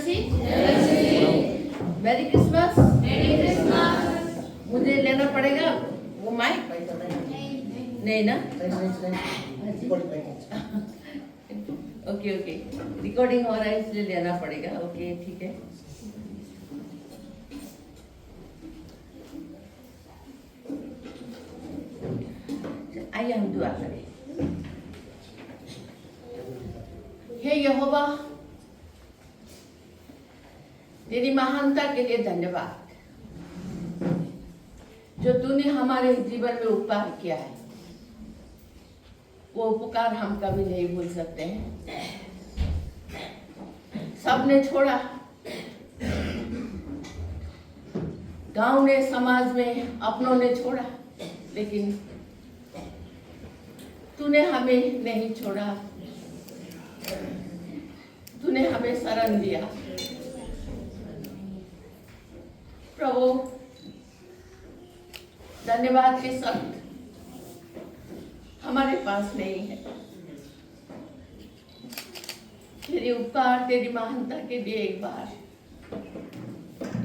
मसीह। मेरी क्रिसमस। मुझे लेना पड़ेगा वो माइक? नहीं ना। ओके ओके, रिकॉर्डिंग हो रहा है इसलिए लेना पड़ेगा। ओके ठीक है। आइए हम दुआ करें। हे यहोवा, तेरी महानता के लिए धन्यवाद, जो तूने हमारे जीवन में उपकार किया है। वो उपकार हम कभी नहीं भूल सकते हैं। सबने छोड़ा, गांव ने, समाज में अपनों ने छोड़ा, लेकिन तूने हमें नहीं छोड़ा। तूने हमें शरण दिया। प्रभु, धन्यवाद के शब्द हमारे पास नहीं है। तेरी उपकार, तेरी महानता के लिए एक बार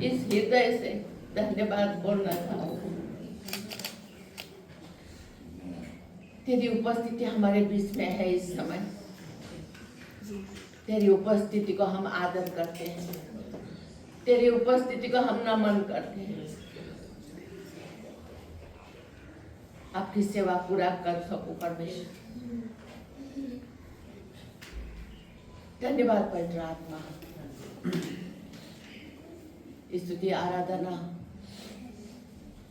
इस हृदय से धन्यवाद बोलना चाहूँगा। तेरी उपस्थिति हमारे बीच में है इस समय। तेरी उपस्थिति को हम आदर करते हैं। तेरी उपस्थिति को हम नमन करते हैं। आपकी सेवा पूरा कर सको परमेश्वर। धन्यवाद पवित्र आत्मा। स्तुति आराधना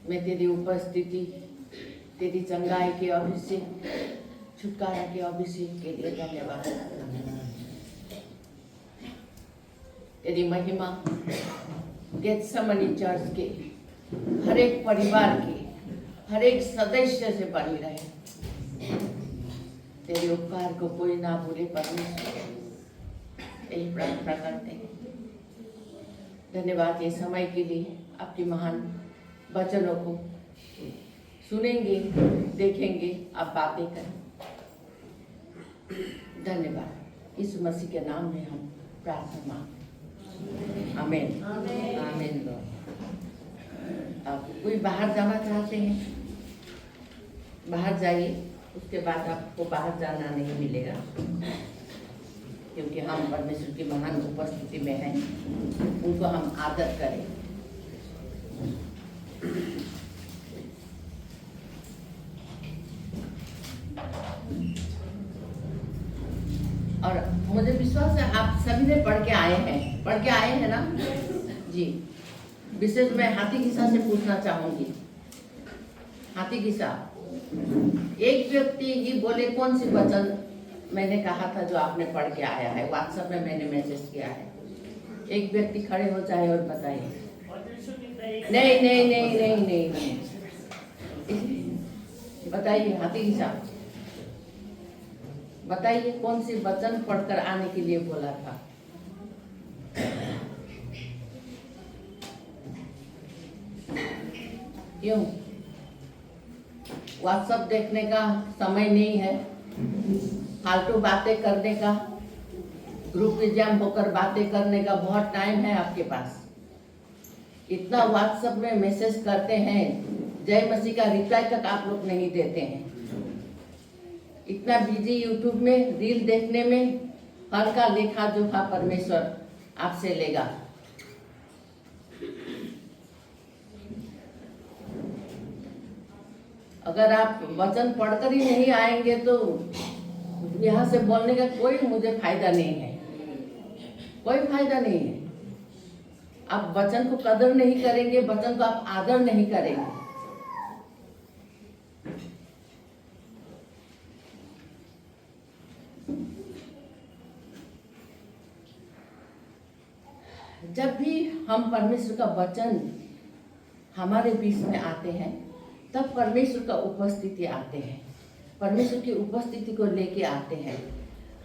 में तेरी उपस्थिति, तेरी चंगाई के अभिषेक, छुटकारा के अभिषेक के लिए धन्यवाद। तेरी महिमा गेत्सेमनी चर्च के हर एक परिवार के हर एक सदस्य से बनी रहे। तेरे उपकार को कोई ना भूले परमेश्वर, यही प्रार्थना करते हैं। धन्यवाद ये समय के लिए। आपके महान वचनों को सुनेंगे, देखेंगे, आप बातें करें। धन्यवाद। यीशु मसीह के नाम में हम प्रार्थना मांगते। आमीन आमीन। आप कोई बाहर जाना चाहते हैं, बाहर जाइए। उसके बाद आपको बाहर जाना नहीं मिलेगा, क्योंकि हम परमेश्वर की महान उपस्थिति में हैं। उनको हम आदर करें। और मुझे विश्वास है आप सभी ने पढ़ के आए हैं ना जी। विशेष मैं हाथी किस्सा से पूछना चाहूंगी। हाथी किस्सा, एक व्यक्ति ही बोले कौन सी वचन मैंने कहा था जो आपने पढ़ के आया है। व्हाट्सएप में मैंने मैसेज किया है। एक व्यक्ति खड़े हो जाए और बताइए। नहीं नहीं नहीं नहीं नहीं, नहीं। बताइए हाथी किस्सा, बताइए कौन सी वचन पढ़कर आने के लिए बोला था। क्यों? व्हाट्सएप देखने का समय नहीं है, फालतू बातें करने का, ग्रुप में जम होकर बातें करने का बहुत टाइम है आपके पास। इतना व्हाट्सएप में मैसेज करते हैं, जय मसीह का रिप्लाई तक आप लोग नहीं देते हैं। इतना बिजी यूट्यूब में रील देखने में, हर का लेखा जोखा परमेश्वर आपसे लेगा। अगर आप वचन पढ़कर ही नहीं आएंगे तो यहाँ से बोलने का कोई मुझे फायदा नहीं है, कोई फायदा नहीं है। आप वचन को कदर नहीं करेंगे, वचन को आप आदर नहीं करेंगे। जब भी हम परमेश्वर का वचन हमारे बीच में आते हैं, तब परमेश्वर का उपस्थिति आते हैं। परमेश्वर की उपस्थिति को लेके आते हैं।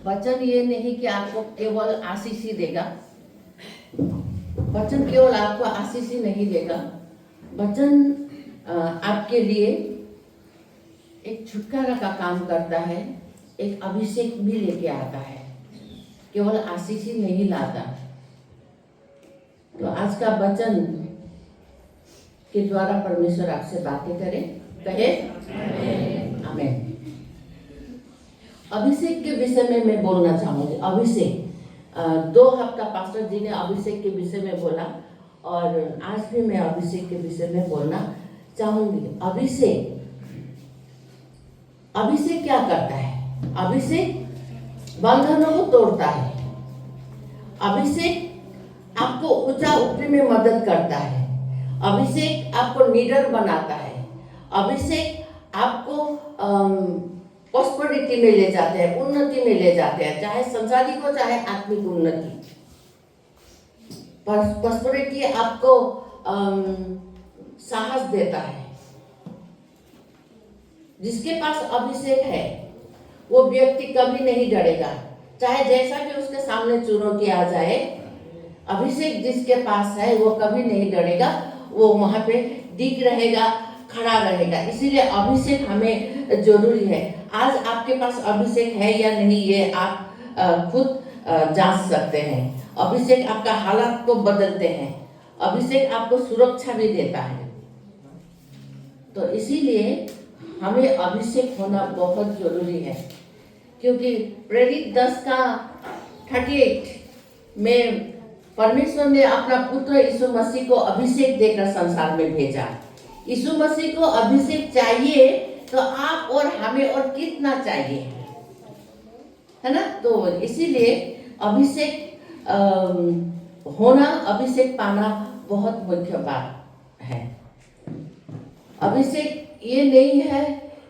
वचन ये नहीं कि आपको केवल आशीष ही देगा। वचन केवल आपको आशीष ही नहीं देगा। वचन आपके लिए एक छुटकारा का काम करता है, एक अभिषेक भी लेके आता है। केवल आशीष ही नहीं लाता। आज का वचन के द्वारा परमेश्वर आपसे बातें करे, कहे आमीन। अभिषेक के विषय में मैं बोलना चाहूँगी। अभिषेक 2 हफ्ता पास्टर जी ने अभिषेक के विषय में बोला और आज भी मैं अभिषेक के विषय में बोलना चाहूँगी। अभिषेक क्या करता है? अभिषेक बंधनों को तोड़ता है। अभिषेक आपको ऊंचा उठने में मदद करता है। अभिषेक आपको निडर बनाता है। अभिषेक आपको प्रॉस्पेरिटी में ले जाते हैं, उन्नति में ले जाते हैं, चाहे संसारिक हो चाहे आत्मिक उन्नति। प्रॉस्पेरिटी आपको साहस देता है। जिसके पास अभिषेक है वो व्यक्ति कभी नहीं डरेगा, चाहे जैसा भी उसके सामने चुनौती आ जाए। अभिषेक जिसके पास है वो कभी नहीं डरेगा, वो वहां पे टिक रहेगा, खड़ा रहेगा। इसीलिए अभिषेक हमें जरूरी है। आज आपके पास अभिषेक है या नहीं ये आप खुद जांच सकते हैं। अभिषेक आपका हालात को बदलते हैं। अभिषेक आपको सुरक्षा भी देता है। तो इसीलिए हमें अभिषेक होना बहुत जरूरी है, क्योंकि प्रेरित 10:38 में परमेश्वर ने अपना पुत्र यीशु मसीह को अभिषेक देकर संसार में भेजा। यीशु मसीह को अभिषेक चाहिए तो आप और हमें और कितना चाहिए, है ना? तो इसीलिए अभिषेक होना, अभिषेक पाना बहुत मुख्य बात है। अभिषेक ये नहीं है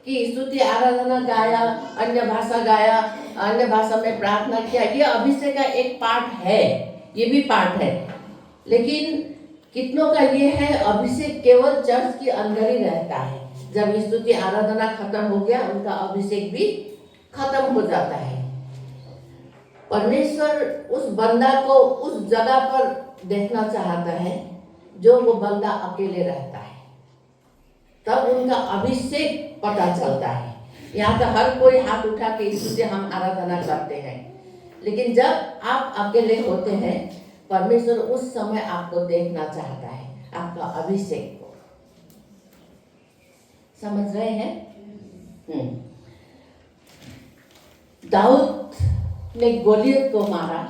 कि स्तुति आराधना गाया, अन्य भाषा गाया, अन्य भाषा में प्रार्थना किया, ये अभिषेक का एक पार्ट है, ये भी पार्ट है। लेकिन कितनों का ये है अभिषेक केवल चर्च के अंदर ही रहता है। जब स्तुति आराधना खत्म हो गया उनका अभिषेक भी खत्म हो जाता है। परमेश्वर उस बंदा को उस जगह पर देखना चाहता है जो वो बंदा अकेले रहता है, तब उनका अभिषेक पता चलता है। यहाँ तो हर कोई हाथ उठा के स्तुति हम आराधना करते हैं, लेकिन जब आप अकेले होते हैं परमेश्वर उस समय आपको देखना चाहता है, आपका अभिषेक को। समझ रहे हैं? दाऊद ने गोलियत को मारा,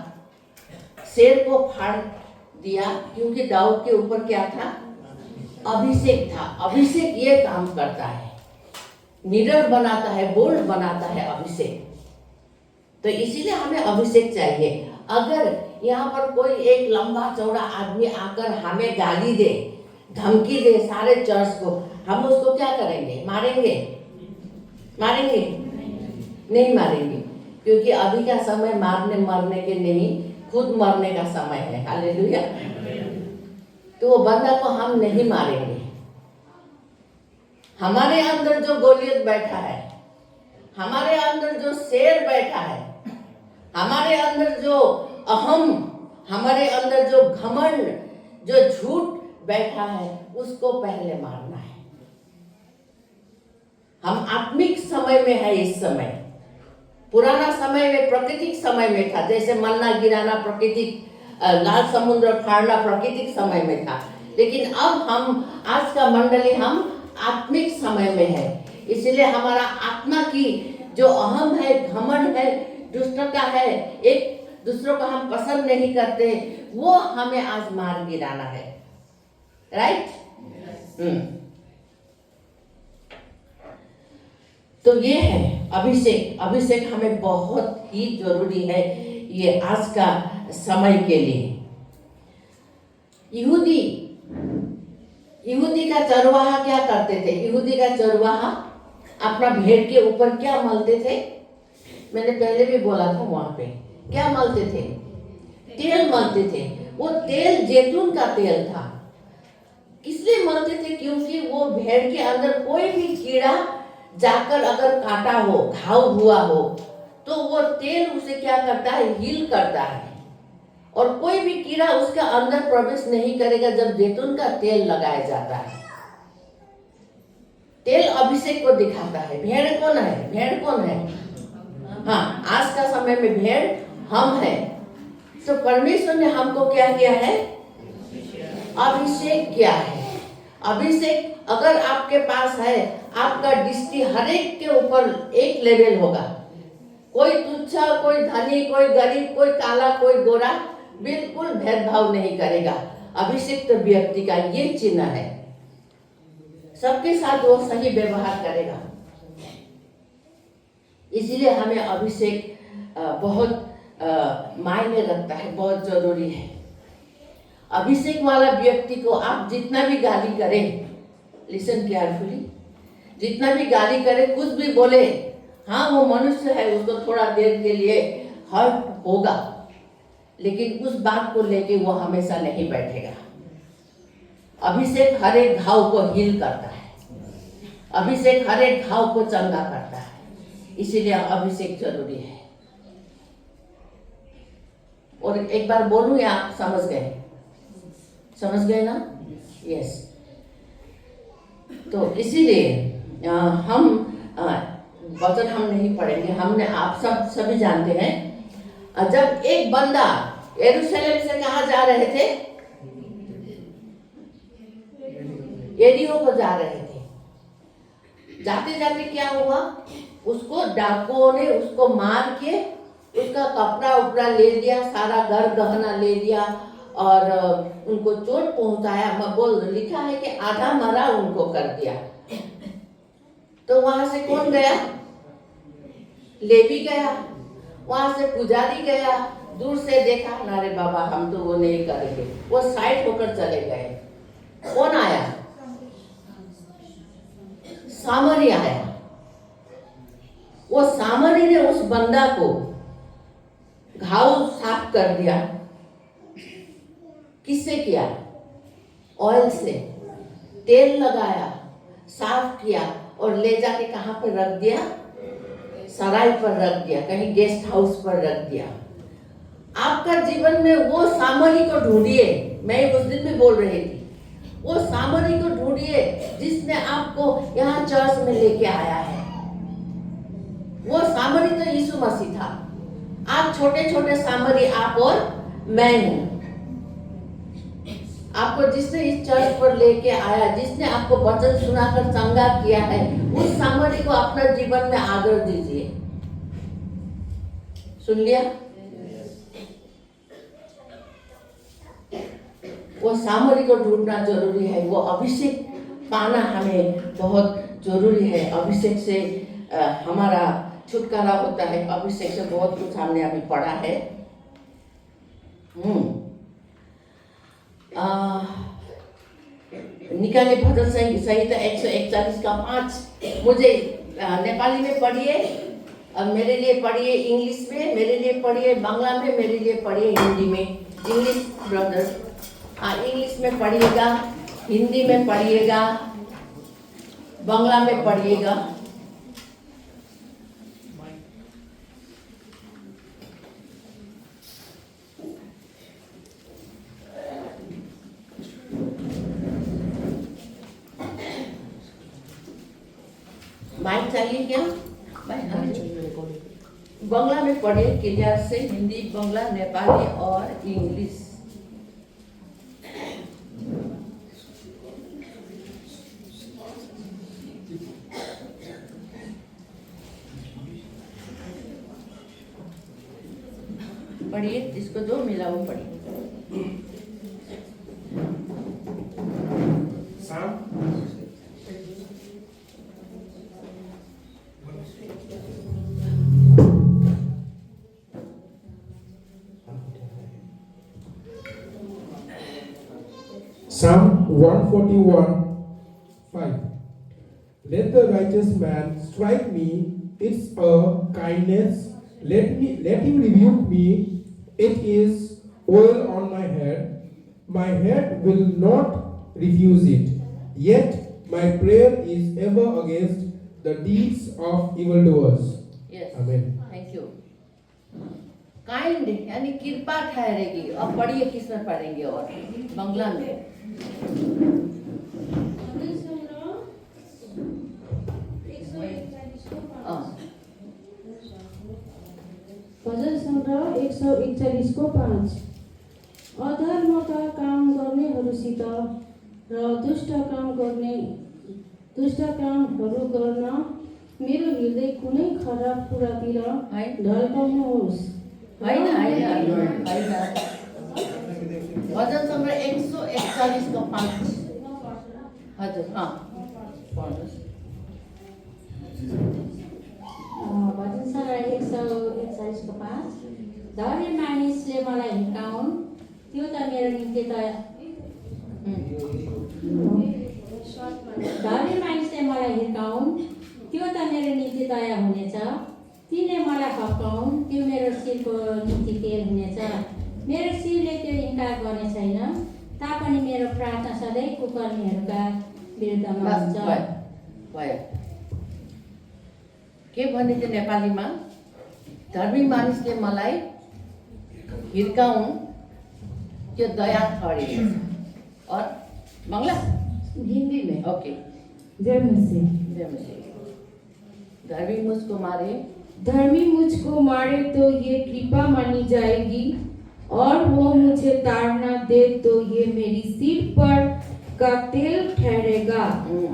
शेर को फाड़ दिया, क्योंकि दाऊद के ऊपर क्या था? अभिषेक था। अभिषेक ये काम करता है, निडर बनाता है, बोल्ड बनाता है अभिषेक। तो इसीलिए हमें अभिषेक चाहिए। अगर यहाँ पर कोई एक लंबा चौड़ा आदमी आकर हमें गाली दे, धमकी दे सारे चर्च को, हम उसको क्या करेंगे? मारेंगे? नहीं मारेंगे, क्योंकि अभी का समय मारने मरने के नहीं, खुद मरने का समय है। हालेलुया। तो वो बंदा को हम नहीं मारेंगे। हमारे अंदर जो गोलियत बैठा है, हमारे अंदर जो शेर बैठा है, हमारे अंदर जो अहम, हमारे अंदर जो घमंड, जो झूठ बैठा है, उसको पहले मारना है। हम आत्मिक समय में है इस समय। पुराना समय में प्राकृतिक समय में था, जैसे मन्ना गिराना प्राकृतिक, लाल समुद्र फाड़ना प्राकृतिक समय में था। लेकिन अब हम आज का मंडली हम आत्मिक समय में है। इसलिए हमारा आत्मा की जो अहम है, घमंड है, दुष्टता है, एक दूसरों को हम पसंद नहीं करते, वो हमें आज मार गिराना है। राइट? तो ये है अभिषेक। अभिषेक हमें बहुत ही जरूरी है ये आज का समय के लिए। यहूदी का चरवाहा क्या करते थे? यहूदी का चरवाहा अपना भेड़ के ऊपर क्या मलते थे? मैंने पहले भी बोला था, वहां पे क्या मलते थे? तेल मलते थे। वो तेल जैतून का तेल था। किसलिए मलते थे? क्योंकि वो भेड़ के अंदर कोई भी कीड़ा जाकर अगर काटा हो, घाव हुआ हो, तो वो तेल उसे क्या करता है? हील करता है, और कोई भी कीड़ा उसके अंदर प्रवेश नहीं करेगा जब जैतून का तेल लगाया जाता है। तेल अभिषेक को दिखाता है। भेड़ कौन है? भेड़ कौन है? हाँ, आज का समय में भेड़ हम हैं। तो परमेश्वर ने हमको क्या किया है? अभिषेक क्या है? अभिषेक अगर आपके पास है, आपका दृष्टि हर एक के ऊपर एक लेवल होगा। कोई तुच्छ, कोई धनी, कोई गरीब, कोई काला, कोई गोरा, बिल्कुल भेदभाव नहीं करेगा। अभिषेक तो व्यक्ति का ये चिन्ह है, सबके साथ वो सही व्यवहार करेगा। इसलिए हमें अभिषेक बहुत मायने रखता है, बहुत जरूरी है। अभिषेक वाला व्यक्ति को आप जितना भी गाली करें, लिसन केयरफुली, जितना भी गाली करे, कुछ भी बोले, हाँ वो मनुष्य है, उसको थोड़ा देर के लिए हर्ट होगा, लेकिन उस बात को लेके वो हमेशा नहीं बैठेगा। अभिषेक हर एक घाव को हील करता है, अभिषेक हर एक घाव को चंगा करता है, इसीलिए अभिषेक जरूरी है। और एक बार बोलूं या समझ गए? समझ गए ना? यस। तो इसीलिए हम वचन हम नहीं पढ़ेंगे, हमने आप सब सभी जानते हैं। जब एक बंदा यरूशलेम से कहाँ जा रहे थे? यरीहो को जा रहे थे। जाते जाते क्या हुआ? उसको डाकुओं ने उसको मार के उसका कपड़ा उपड़ा ले लिया, सारा घर गहना ले लिया और उनको चोट पहुंचाया। लिखा है कि आधा मरा उनको कर दिया। तो वहां से कौन गया? लेवी गया। वहां से पुजारी गया, दूर से देखा, अरे बाबा हम तो वो नहीं करेंगे, वो साइड होकर चले गए। कौन आया? सामरी आया। वो सामरी ने उस बंदा को घाव साफ कर दिया। किससे किया? ऑयल से तेल लगाया, साफ किया और ले जाके कहाँ पर रख दिया? सराय पर रख दिया, कहीं गेस्ट हाउस पर रख दिया। आपका जीवन में वो सामरी को ढूंढिए। मैं उस दिन भी बोल रही थी, वो सामरी को ढूंढिए जिसने आपको यहाँ चर्च में लेके आया है। वो सामरी तो यीशु मसीह था। आप छोटे छोटे सामरी, आप और मैं हूं। आपको जिसने इस चर्च पर लेके आया, जिसने आपको वचन सुनाकर चंगा किया है, उस सामरी को अपना जीवन में आदर दीजिए। सुन लिया? वो सामरी को ढूंढना जरूरी है। वो अभिषेक पाना हमें बहुत जरूरी है। अभिषेक से हमारा छुटकारा होता है। अभिषेक से बहुत कुछ हमने अभी पढ़ा है। निकाले भजन संहिता 141 का 5 मुझे नेपाली में पढ़िए, अब मेरे लिए पढ़िए, इंग्लिश में मेरे लिए पढ़िए, बांग्ला में मेरे लिए पढ़िए, हिंदी में। इंग्लिश ब्रदर, हाँ इंग्लिश में पढ़िएगा, हिंदी में पढ़िएगा, बांग्ला में पढ़िएगा। माइक चाहिए क्या? बांग्ला में पढ़े क्लियर से, हिंदी, बांग्ला, नेपाली और इंग्लिश। पढ़िए, जिसको जो मिला वो पढ़िए। Psalm 141:5. Let the righteous man strike me, it's a kindness. Let him rebuke me, it is oil on my head. My head will not refuse it. Yet my prayer is ever against the deeds of evildoers. Yes. Amen. Thank you. Kind यानी कृपा ठहरेगी। अब पढ़िए, किस में पढ़ेंगे? और बांग्ला में भजन संग्रह 141 को 5। अधर्मका काम गर्नेहरू मानिसहरूसित र दुष्ट कामहरू गर्न मेरो हृदय कुनै खराब कुरातिर ढल्काउनुहोस्। होइन भजन सङ्ग्रह 141 को 5 हजुर पढ्नुहोस्। भजन सङ्ग्रह 141 को 5 धर्मी मानिसले मलाई हिर्काउन् त्यो त मेरो निम्ति धर्मी मानिसले मलाई हिर्काउन् त्यो त मेरो निम्ति दया हुनेछ। तिनले मलाई हप्काउन् त्यो मेरो शिरको निम्ति तेल हुनेछ। मेरो शिरले त्यो इन्कार गर्ने छैन तापनि मेरो प्रार्थना सधैँ कुकर्मीहरूका विरुद्धमा हुन्छ। भयो के भने थियो नेपालीमा? धर्मी मानिसले मलाई हिर्काउन् त्यो दया ठहरेको छ। और बंगला हिंदी में ओके जय मसीह। धर्मी मुझको मारे तो ये कृपा मानी जाएगी और वो मुझे ताड़ना दे तो ये मेरी सिर पर का तेल ठहरेगा।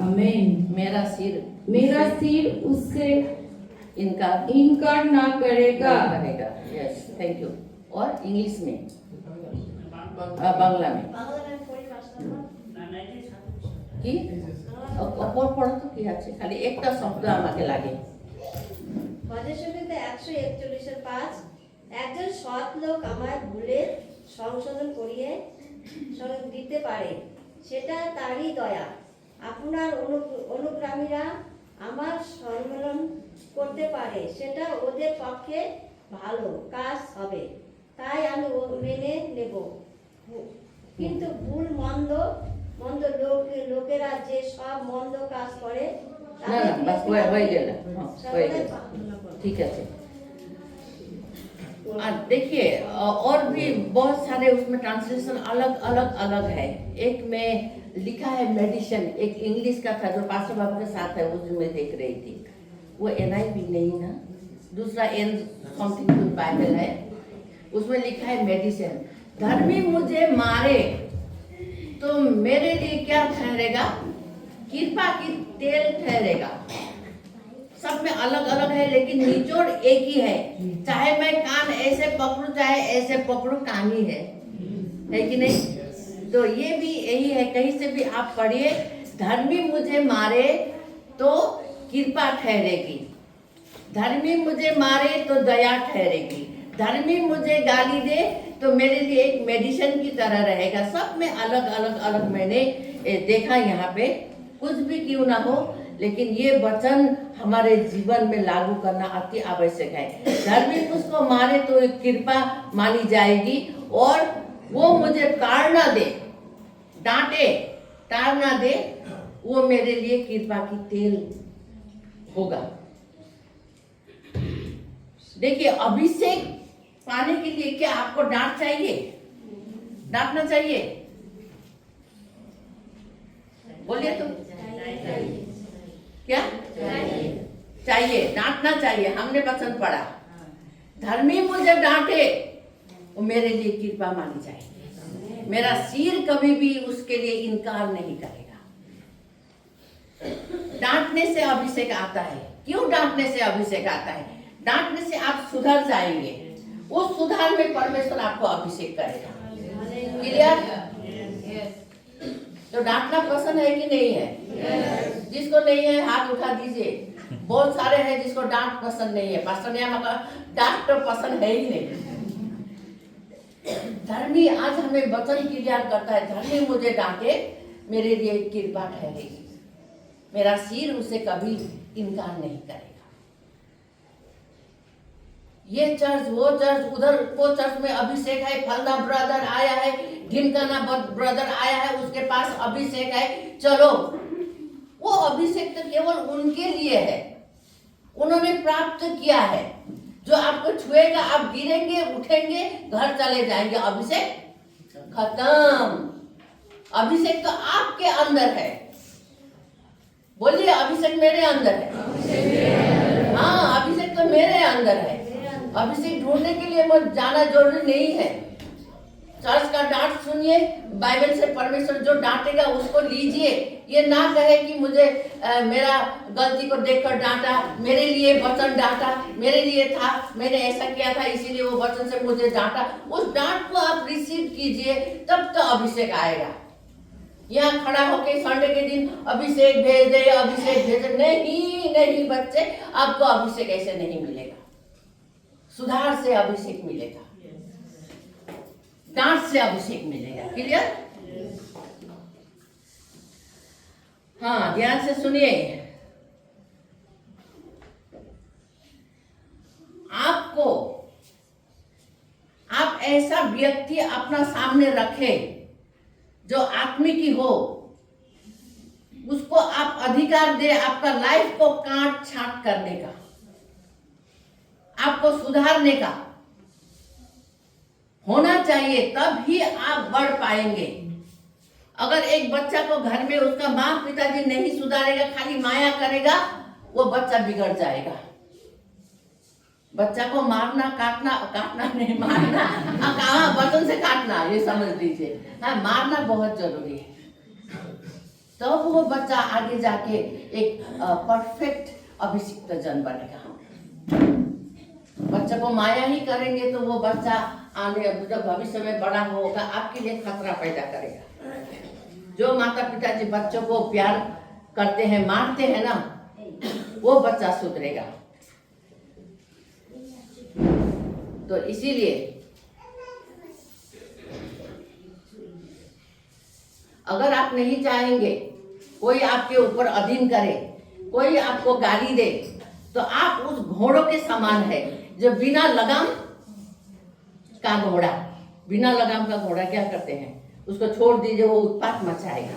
आमीन। मेरा सिर उससे इनकार ना करेगा। Yes thank you. और इंग्लिश में बांग्ला में কি পড়ো তো কি আছে খালি একটা শব্দ আমাকে লাগে। ভজন সংহিতা 141-5 একজন সৎ লোক আমার ভুলের সংশোধন করিয়ে দিতে পারে সেটা তারই দয়া। আপনার অনুগামীরা আমার সম্মেলন করতে পারে সেটা ওদের পক্ষে ভালো কাজ হবে তাই আমি মেনে নেব। কিন্তু ভুল মন্দ লোকেরা যে সব মন্দ কাজ করে না बस হয়ে গেল ठीक है। देखिए और भी बहुत सारे उसमें ट्रांसलेशन अलग है। एक में लिखा है मेडिसिन, एक इंग्लिश का था जो पास्टर बाबू के साथ है उसमें देख रही थी वो NIV नहीं ना, दूसरा एन समथिंग बाइबल है उसमें लिखा है मेडिसिन। धर्मी मुझे मारे तो मेरे लिए क्या ठहरेगा? कृपा की तेल ठहरेगा। सब में अलग है लेकिन निचोड़ एक ही है। चाहे मैं कान ऐसे पकड़ूं चाहे ऐसे पकड़ूं कान ही है कि नहीं? तो ये भी यही है। कहीं से भी आप पढ़िए धर्मी मुझे मारे तो कृपा ठहरेगी, धर्मी मुझे मारे तो दया ठहरेगी, धर्मी मुझे गाली दे तो मेरे लिए एक मेडिसिन की तरह रहेगा। सब में अलग मैंने देखा यहाँ पे। कुछ भी क्यों ना हो लेकिन ये वचन हमारे जीवन में लागू करना अति आवश्यक है। धर्मी मुझको मारे तो एक कृपा मानी जाएगी और वो मुझे ताड़ना दे, डांटे ताड़ना दे, वो मेरे लिए कृपा की तेल होगा। देखिए अभिषेक पाने के लिए क्या आपको डांट चाहिए? डांटना चाहिए? बोलिए तो क्या चाहिए? डांटना चाहिए। हमने वचन पढ़ा धर्मी मुझे डांटे वो मेरे लिए कृपा मानी जाएगी। मेरा सिर कभी भी उसके लिए इनकार नहीं करेगा। डांटने से अभिषेक आता है। क्यों डांटने से अभिषेक आता है? डांटने से आप सुधर जाएंगे, उस सुधार में परमेश्वर आपको अभिषेक करेगा। क्लियर? तो डांटना पसंद है कि नहीं है? जिसको नहीं है हाथ उठा दीजिए। बहुत सारे हैं जिसको डांट पसंद नहीं है। पास्टर ने कहा डांट तो पसंद है ही नहीं। धर्मी आज हमें वचन क्लियर करता है धर्मी मुझे डांटे मेरे लिए कृपा ठहरेगी, मेरा सिर उसे कभी इनकार नहीं करेगा। ये चर्च वो चर्च उधर वो चर्च में अभिषेक है, फलना ब्रदर आया है, ढिमकाना ब्रदर आया है, उसके पास अभिषेक है, चलो। वो अभिषेक तो केवल उनके लिए है, उन्होंने प्राप्त किया है। जो आपको छुएगा आप गिरेंगे, उठेंगे, घर चले जाएंगे। अभिषेक खत्म। अभिषेक तो आपके अंदर है। बोलिए अभिषेक मेरे अंदर है। हाँ अभिषेक तो मेरे अंदर है। अभिषेक ढूंढने के लिए मुझे जाना जरूरी नहीं है। चर्च का डांट सुनिए, बाइबल से परमेश्वर जो डांटेगा उसको लीजिए। ये ना कहे कि मुझे मेरा गलती को देखकर डांटा, मेरे लिए वचन डांटा, मेरे लिए था, मैंने ऐसा किया था इसीलिए वो वचन से मुझे डांटा। उस डांट को आप रिसीव कीजिए, तब तो अभिषेक आएगा। यहाँ खड़ा होके संडे के दिन अभिषेक भेज दे, अभिषेक भेज दे, नहीं नहीं बच्चे, आपको अभिषेक ऐसे नहीं मिलेगा। सुधार से अभिषेक मिलेगा, डांट से अभिषेक मिलेगा। क्लियर? हाँ, ध्यान से सुनिए। आप ऐसा व्यक्ति अपना सामने रखे जो आत्मिकी हो, उसको आप अधिकार दे आपका लाइफ को काट छांट करने का, आपको सुधारने का होना चाहिए, तब ही आप बढ़ पाएंगे। अगर एक बच्चा को घर में उसका माँ पिताजी नहीं सुधारेगा, खाली माया करेगा, वो बच्चा बिगड़ जाएगा। बच्चा को मारना काटना नहीं, मारना कहाँ बचन से काटना, ये समझ लीजिए। हाँ, मारना बहुत जरूरी है, तब तो वो बच्चा आगे जाके एक परफेक्ट अभिषिक्त जन बनेगा। बच्चे को माया ही करेंगे तो वो बच्चा आने जब भविष्य में बड़ा होगा आपके लिए खतरा पैदा करेगा। जो माता पिताजी बच्चों को प्यार करते हैं, मारते हैं ना, वो बच्चा सुधरेगा। तो इसीलिए अगर आप नहीं चाहेंगे कोई आपके ऊपर अधीन करे, कोई आपको गाली दे, तो आप उस घोड़ों के समान है जो बिना लगाम का घोड़ा, बिना लगाम का घोड़ा क्या करते हैं, उसको छोड़ दीजिए, वो उत्पात मचाएगा।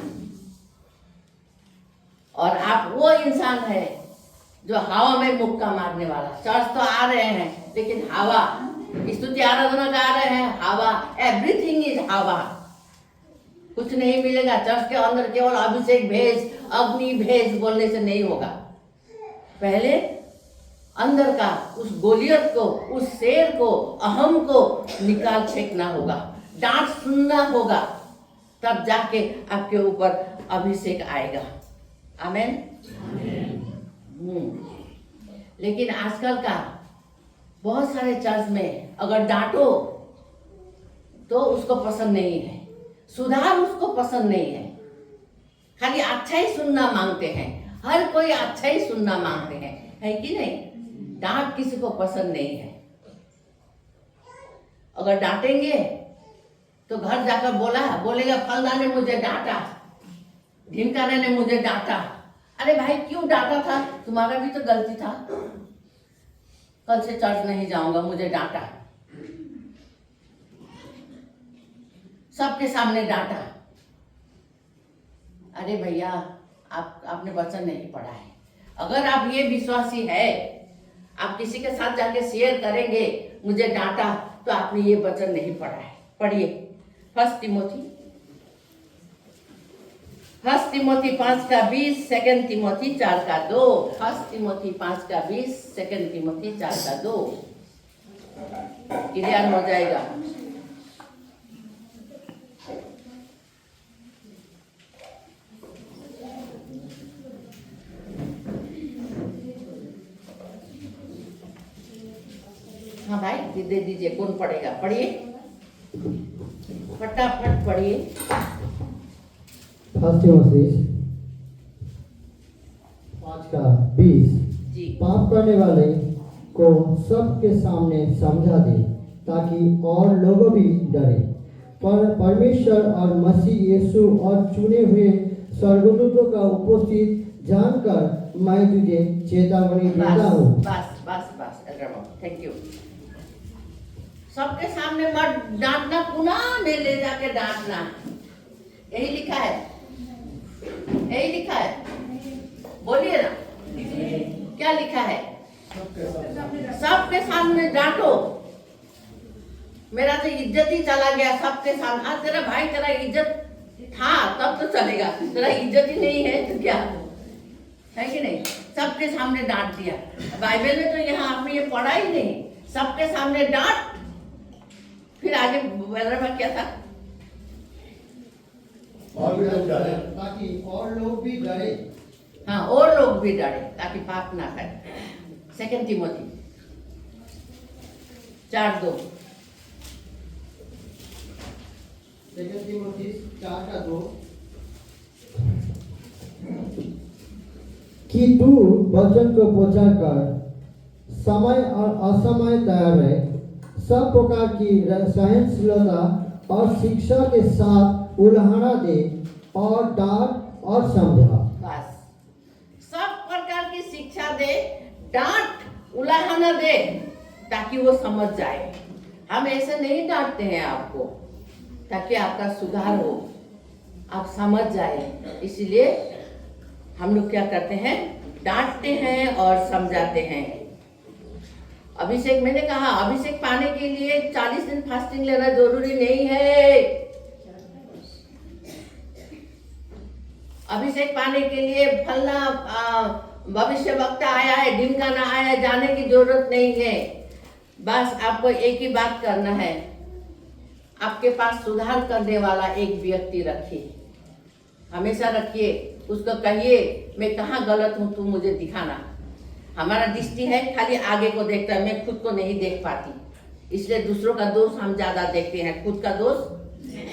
और आप वो इंसान है जो हवा में मुक्का मारने वाला। चर्च तो आ रहे हैं लेकिन हवा, स्तुति आराधना गा रहे हैं, हवा, एवरीथिंग इज हवा, कुछ नहीं मिलेगा। चर्च के अंदर केवल अभिषेक भेज, अग्नि भेज बोलने से नहीं होगा। पहले अंदर का उस गोलियत को, उस शेर को, अहम को निकाल फेंकना होगा, डांट सुनना होगा, तब जाके आपके ऊपर अभिषेक आएगा। आमेन। लेकिन आजकल का बहुत सारे चर्च में अगर डांटो तो उसको पसंद नहीं है, सुधार उसको पसंद नहीं है, खाली अच्छा ही सुनना मांगते हैं। हर कोई अच्छा ही सुनना मांगते हैं, है कि नहीं? डांट किसी को पसंद नहीं है। अगर डांटेंगे तो घर जाकर बोलेगा फलदा ने मुझे डांटा, ढिमकाने ने मुझे डांटा। अरे भाई क्यों डांटा था? तुम्हारा भी तो गलती था। कल से चर्च नहीं जाऊंगा, मुझे डांटा, सबके सामने डांटा। अरे भैया आपने वचन नहीं पढ़ा है। अगर आप ये विश्वासी है, आप किसी के साथ जाके शेयर करेंगे मुझे डांटा, तो आपने ये वचन नहीं पढ़ा है। पढ़िए 1 तिमोथी 5:20, 2 तिमोथी 4:2। 1 तिमोथी 5:20, 2 तिमोथी 4:2 क्लियर हो जाएगा। हाँ भाई दे दीजिए, कौन पढ़ेगा? पढ़िए, फटाफट पढ़िए। 1 तिमोथी 5:20 जी। पाप करने वाले को सबके सामने समझा दे, ताकि और लोग भी डरे। पर परमेश्वर और मसीह यीशु और चुने हुए स्वर्गदूतों का उपस्थित जानकर मैं तुझे चेतावनी देता हूँ। बस थैंक यू। सबके सामने मत डांटना, पुनः में ले जाके डांटना, यही लिखा है, यही लिखा है। बोलिए ना, क्या लिखा है? सबके सामने डांटो। मेरा तो इज्जत ही चला गया सबके सामने। आज तेरा भाई, तेरा इज्जत था तब तो चलेगा, तेरा इज्जत ही नहीं है तो क्या है कि नहीं? सबके सामने डांट दिया। बाइबल में तो यहाँ आपने ये पढ़ा ही नहीं, सबके सामने डांट फिर आगे बलरामा क्या था? और भी लोग डरे, ताकि और लोग भी डरे। हाँ, और लोग भी डरे ताकि पाप ना करें। 2 तिमोथी 4:2। 2 तिमोथी 4:2 कि तू वचन को प्रचार कर, समय और असमय तैयार रहे, सब प्रकार की सहनशीलता और शिक्षा के साथ उल्हाड़ा दे और डांट और समझा। बस सब प्रकार की शिक्षा दे, डांट उलाहना दे, ताकि वो समझ जाए। हम ऐसे नहीं डांटते हैं आपको ताकि आपका सुधार हो, आप समझ जाए। इसलिए हम लोग क्या करते हैं, डांटते हैं और समझाते हैं। अभिषेक, मैंने कहा अभिषेक पाने के लिए 40 दिन फास्टिंग लेना जरूरी नहीं है। अभिषेक पाने के लिए फलना भविष्य वक्ता आया है, ढिमकाना आया है, जाने की जरूरत नहीं है। बस आपको एक ही बात करना है, आपके पास सुधार करने वाला एक व्यक्ति रखिए, हमेशा रखिए। उसको कहिए मैं कहाँ गलत हूँ, तू मुझे दिखाना। हमारा दृष्टि है खाली आगे को देखता है, मैं खुद को नहीं देख पाती, इसलिए दूसरों का दोष हम ज्यादा देखते हैं, खुद का दोष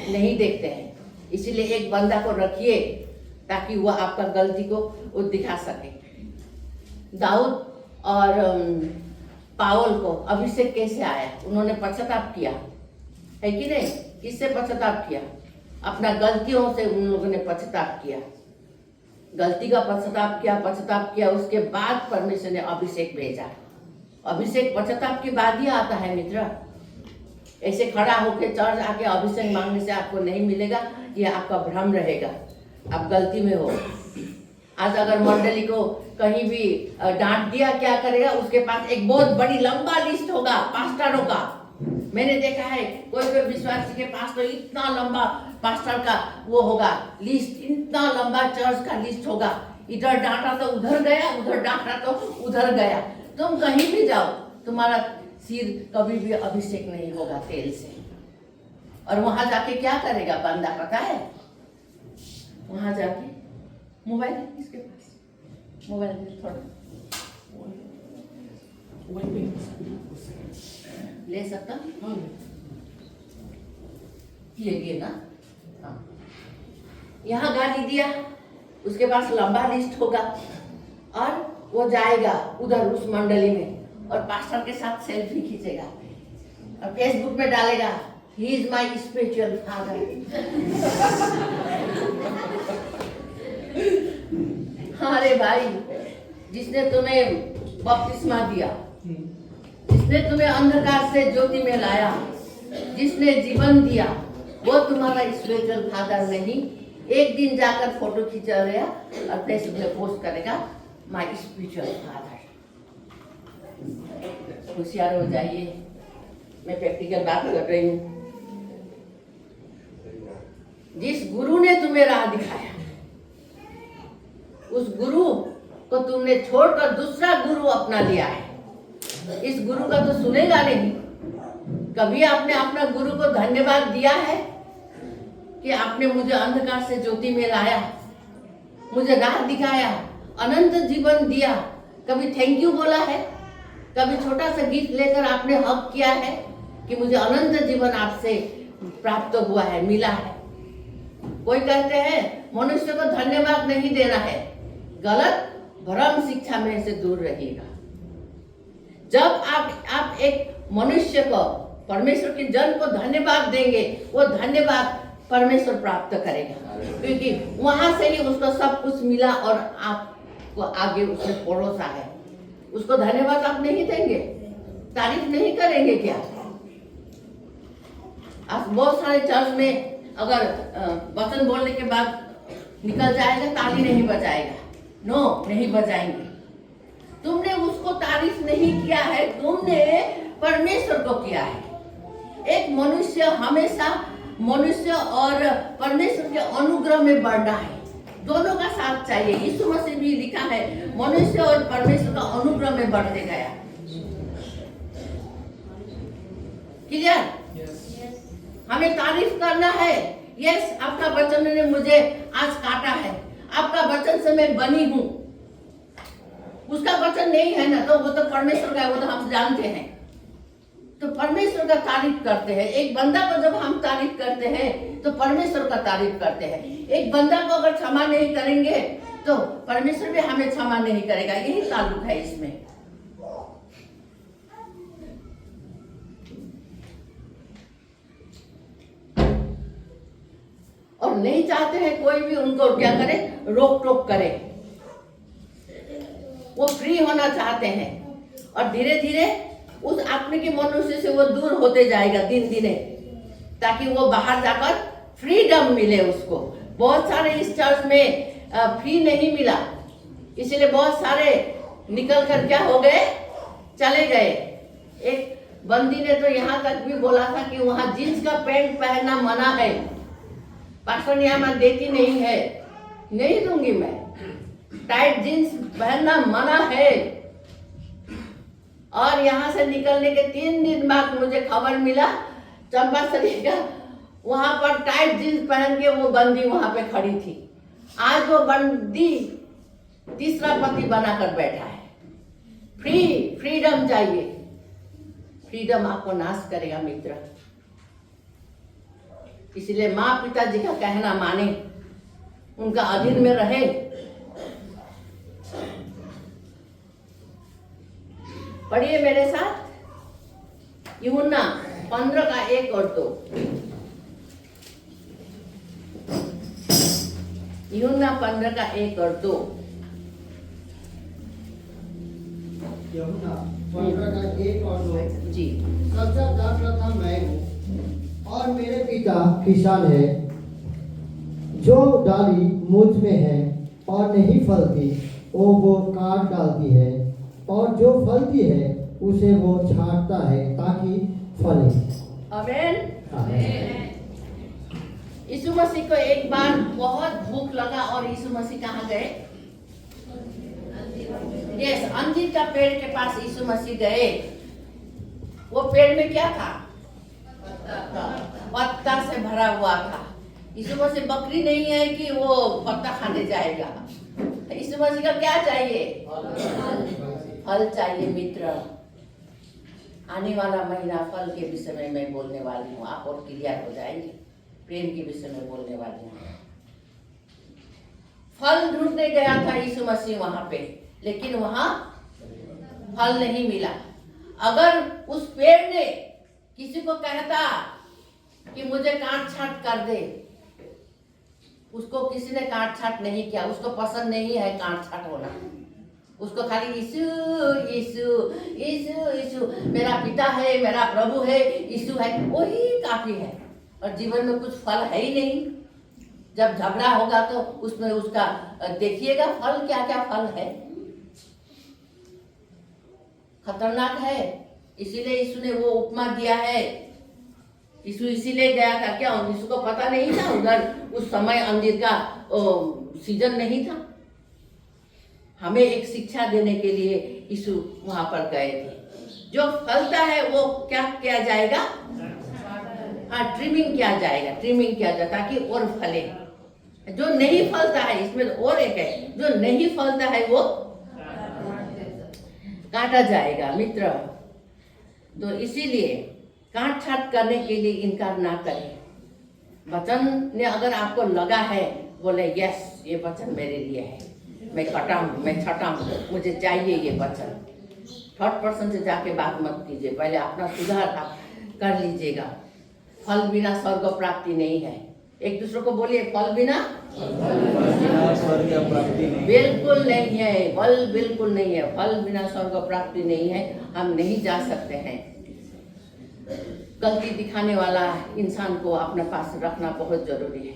नहीं देखते हैं। इसीलिए एक बंदा को रखिए ताकि वह आपका गलती को वो दिखा सके। दाऊद और पावल को अभिषेक कैसे आया? उन्होंने पश्चाताप किया है कि नहीं? किससे पश्चाताप किया? अपना गलतियों से उन लोगों ने पश्चाताप किया, गलती का पश्चाताप किया। उसके बाद परमेश्वर ने अभिषेक भेजा। अभिषेक पश्चाताप के बाद ही आता है मित्र। ऐसे खड़ा होकर चर्च आके अभिषेक मांगने से आपको नहीं मिलेगा, ये आपका भ्रम रहेगा, आप गलती में हो। आज अगर मंडली को कहीं भी डांट दिया, क्या करेगा? उसके पास एक बहुत बड़ी लंबा लिस्ट होगा पास्टरों का। मैंने देखा है कोई कोई विश्वासी के पास तो इतना लंबा पास्टर का वो होगा लिस्ट, इतना लंबा चर्च का लिस्ट होगा। इधर डांटा तो उधर गया, उधर डांटा तो उधर गया। तुम कहीं भी जाओ, तुम्हारा सिर कभी भी अभिषेक नहीं होगा तेल से। और वहां जाके क्या करेगा बंदा पता है? वहां जाके मोबाइल है किसके पास? मोबाइल थोड़ा ले सकता? ये ना, हाँ। यहाँ गाली दिया, उसके पास लंबा लिस्ट होगा और वो जाएगा उधर उस मंडली में और पास्टर के साथ सेल्फी खींचेगा और फेसबुक में डालेगा, he is my spiritual father. अरे भाई, जिसने तुम्हें बपतिस्मा दिया, जिसने तुम्हें अंधकार से ज्योति में लाया, जिसने जीवन दिया, वो तुम्हारा स्पिरिचुअल फादर नहीं। एक दिन जाकर फोटो खींचा गया और फेसबुक में पोस्ट करेगा, माय स्पिरिचुअल फादर। होशियार हो जाइए, मैं प्रैक्टिकल बात कर रही हूँ। जिस गुरु ने तुम्हें राह दिखाया, उस गुरु को तुमने छोड़कर दूसरा गुरु अपना लिया है। इस गुरु का तो सुनेगा नहीं। कभी आपने अपना गुरु को धन्यवाद दिया है कि आपने मुझे अंधकार से ज्योति में लाया, मुझे राह दिखाया, अनंत जीवन दिया? कभी थैंक यू बोला है? कभी छोटा सा गिफ्ट लेकर आपने हक किया है कि मुझे अनंत जीवन आपसे प्राप्त हुआ है, मिला है? कोई कहते हैं मनुष्य को धन्यवाद नहीं देना है। गलत भ्रम शिक्षा में से दूर रहिएगा। जब आप एक मनुष्य को, परमेश्वर के जन को धन्यवाद देंगे, वो धन्यवाद परमेश्वर प्राप्त करेगा, क्योंकि वहां से ही उसको सब कुछ मिला और आपको आगे उसने परोसा है। उसको धन्यवाद आप नहीं देंगे, तारीफ नहीं करेंगे क्या? आज बहुत सारे चर्च में अगर वचन बोलने के बाद निकल जाएगा, ताली नहीं बजाएगा, नो नहीं बजाएंगे। तुमने उसको तारीफ नहीं किया है, तुमने परमेश्वर को किया है। एक मनुष्य हमेशा मनुष्य और परमेश्वर के अनुग्रह में बढ़ना है, दोनों का साथ चाहिए। यीशु मसीह भी लिखा है, मनुष्य और परमेश्वर का अनुग्रह में बढ़ते गया। क्लियर? हमें तारीफ करना है। यस, आपका वचन ने मुझे आज काटा है, आपका वचन से मैं बनी हूं। उसका वचन नहीं है ना, तो वो तो परमेश्वर का है, वो तो हम जानते हैं। तो परमेश्वर का तारीफ करते हैं। एक बंदा को जब हम तारीफ करते हैं तो परमेश्वर का तारीफ करते हैं। एक बंदा को अगर क्षमा नहीं करेंगे तो परमेश्वर भी हमें क्षमा नहीं करेगा। यही ताल्लुक है इसमें। और नहीं चाहते हैं कोई भी उनको क्या करे, रोक टोक करे। वो फ्री होना चाहते हैं और धीरे धीरे उस आत्मिक मनुष्य से वो दूर होते जाएगा दिन दिने, ताकि वो बाहर जाकर फ्रीडम मिले उसको। बहुत सारे इस चर्च में फ्री नहीं मिला, इसलिए बहुत सारे निकल कर क्या हो गए, चले गए। एक बंदी ने तो यहाँ तक भी बोला था कि वहाँ जींस का पैंट पहनना मना है। पास्टर यहाँ देती नहीं है, नहीं दूंगी मैं। टाइट जींस पहनना मना है। और यहाँ से निकलने के 3 दिन बाद मुझे खबर मिला चंपासरी का, वहां पर टाइट जींस पहन के वो बंदी वहां पे खड़ी थी। आज वो बंदी तीसरा पति बनाकर बैठा है। फ्रीडम चाहिए। फ्रीडम आपको नाश करेगा मित्र। इसलिए माँ पिताजी का कहना माने, उनका अधीन में रहे। पढ़िए मेरे साथ यूहन्ना 15 का 1 और 2। यूहन्ना 15 का 1 और 2। यूहन्ना 15 का 1 और 2। जी। सच्चा दाखलता मैं हूँ और मेरे पिता किसान है। जो डाली मुझ में है और नहीं फलती वो काट डालती है, और जो फलती है उसे वो छांटता है ताकि फले। आमीन। यीशु मसीह को एक बार बहुत भूख लगा और यीशु मसीह कहाँ गए? यस, अंजीर का पेड़ के पास यीशु मसीह गए। वो पेड़ में क्या था? पत्ता से भरा हुआ था। यीशु मसीह बकरी नहीं है कि वो पत्ता खाने जाएगा। यीशु मसीह का क्या चाहिए? फल चाहिए मित्र। आने वाला महीना फल के विषय में मैं बोलने वाली हूँ, आप और क्लियर हो जाएंगे। प्रेम के विषय में बोलने वाली हूँ। फल ढूंढने गया था यीशु मसीह वहां पे, लेकिन वहां फल नहीं मिला। अगर उस पेड़ ने किसी को कहता कि मुझे काट छाट कर दे, उसको किसी ने काट छाट नहीं किया। उसको पसंद नहीं है काट छाट होना। उसको खाली यीशु यीशु यीशु यीशु, मेरा पिता है, मेरा प्रभु है, यीशु है, वही काफी है। और जीवन में कुछ फल है ही नहीं। जब झगड़ा होगा तो उसमें उसका देखिएगा फल, क्या क्या फल है। खतरनाक है। इसीलिए यीशु ने वो उपमा दिया है। यीशु इसीलिए गया था, क्या यीशु को पता नहीं था उधर उस समय अंजीर का सीजन नहीं था। हमें एक शिक्षा देने के लिए यीशु वहां पर गए थे। जो फलता है वो क्या किया जाएगा? हाँ, ट्रिमिंग किया जाएगा, ट्रिमिंग किया जाए ताकि और फले। जो नहीं फलता है, इसमें और एक है, जो नहीं फलता है वो काटा जाएगा मित्र। तो इसीलिए काट छाट करने के लिए इनकार ना करें। वचन ने अगर आपको लगा है, बोले यस ये वचन मेरे लिए है, मैं कटा हूँ, मैं छटा हूँ, मुझे चाहिए ये वचन। थर्ड पर्सन से जाके बात मत कीजिए, पहले अपना सुधार आप कर लीजिएगा। फल बिना स्वर्ग प्राप्ति नहीं है। एक दूसरे को बोलिए, फल बिना स्वर्ग प्राप्ति नहीं। बिल्कुल नहीं है। फल बिल्कुल नहीं है। फल बिना स्वर्ग प्राप्ति नहीं है। हम नहीं जा सकते हैं। गलती दिखाने वाला इंसान को अपने पास रखना बहुत जरूरी है।